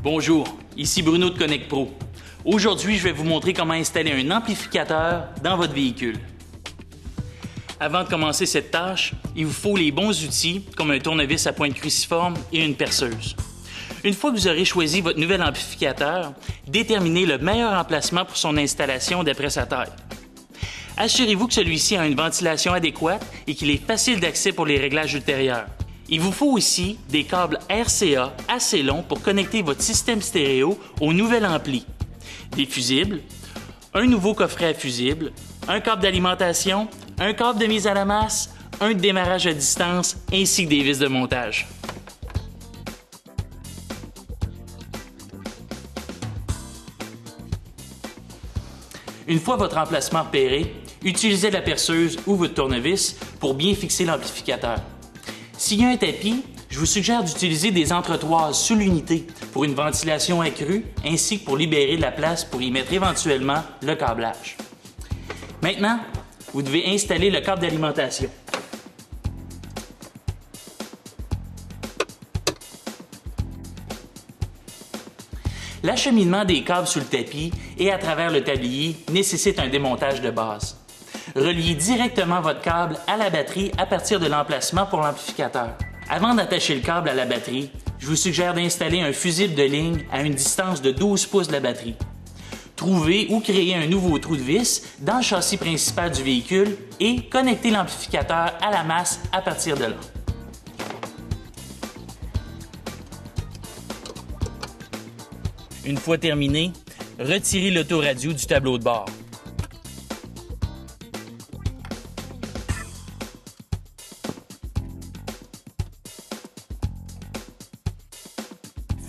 Bonjour, ici Bruno de Connect Pro. Aujourd'hui, je vais vous montrer comment installer un amplificateur dans votre véhicule. Avant de commencer cette tâche, il vous faut les bons outils comme un tournevis à pointe cruciforme et une perceuse. Une fois que vous aurez choisi votre nouvel amplificateur, déterminez le meilleur emplacement pour son installation d'après sa taille. Assurez-vous que celui-ci a une ventilation adéquate et qu'il est facile d'accès pour les réglages ultérieurs. Il vous faut aussi des câbles RCA assez longs pour connecter votre système stéréo au nouvel ampli, des fusibles, un nouveau coffret à fusibles, un câble d'alimentation, un câble de mise à la masse, un de démarrage à distance ainsi que des vis de montage. Une fois votre emplacement repéré, utilisez la perceuse ou votre tournevis pour bien fixer l'amplificateur. S'il y a un tapis, je vous suggère d'utiliser des entretoises sous l'unité pour une ventilation accrue ainsi que pour libérer de la place pour y mettre éventuellement le câblage. Maintenant, vous devez installer le câble d'alimentation. L'acheminement des câbles sous le tapis et à travers le tablier nécessite un démontage de base. Reliez directement votre câble à la batterie à partir de l'emplacement pour l'amplificateur. Avant d'attacher le câble à la batterie, je vous suggère d'installer un fusible de ligne à une distance de 12 pouces de la batterie. Trouvez ou créez un nouveau trou de vis dans le châssis principal du véhicule et connectez l'amplificateur à la masse à partir de là. Une fois terminé, retirez l'autoradio du tableau de bord.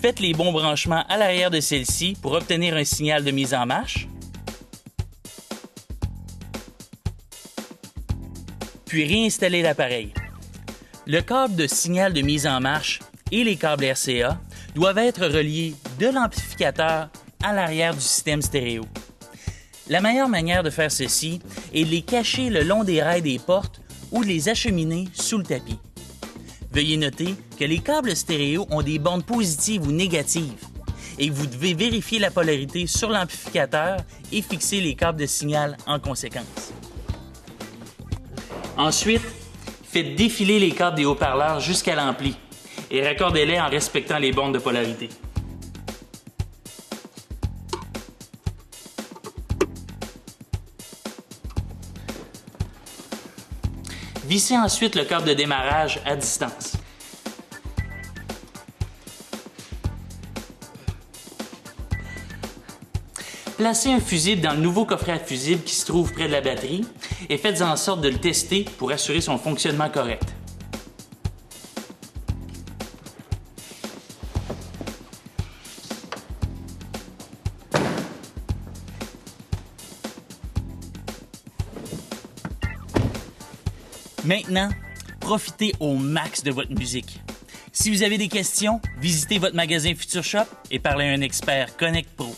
Faites les bons branchements à l'arrière de celle-ci pour obtenir un signal de mise en marche. Puis réinstallez l'appareil. Le câble de signal de mise en marche et les câbles RCA doivent être reliés de l'amplificateur à l'arrière du système stéréo. La meilleure manière de faire ceci est de les cacher le long des rails des portes ou de les acheminer sous le tapis. Veuillez noter que les câbles stéréo ont des bornes positives ou négatives et vous devez vérifier la polarité sur l'amplificateur et fixer les câbles de signal en conséquence. Ensuite, faites défiler les câbles des haut-parleurs jusqu'à l'ampli et raccordez-les en respectant les bornes de polarité. Vissez ensuite le câble de démarrage à distance. Placez un fusible dans le nouveau coffret à fusibles qui se trouve près de la batterie et faites en sorte de le tester pour assurer son fonctionnement correct. Maintenant, profitez au max de votre musique. Si vous avez des questions, visitez votre magasin Future Shop et parlez à un expert Connect Pro.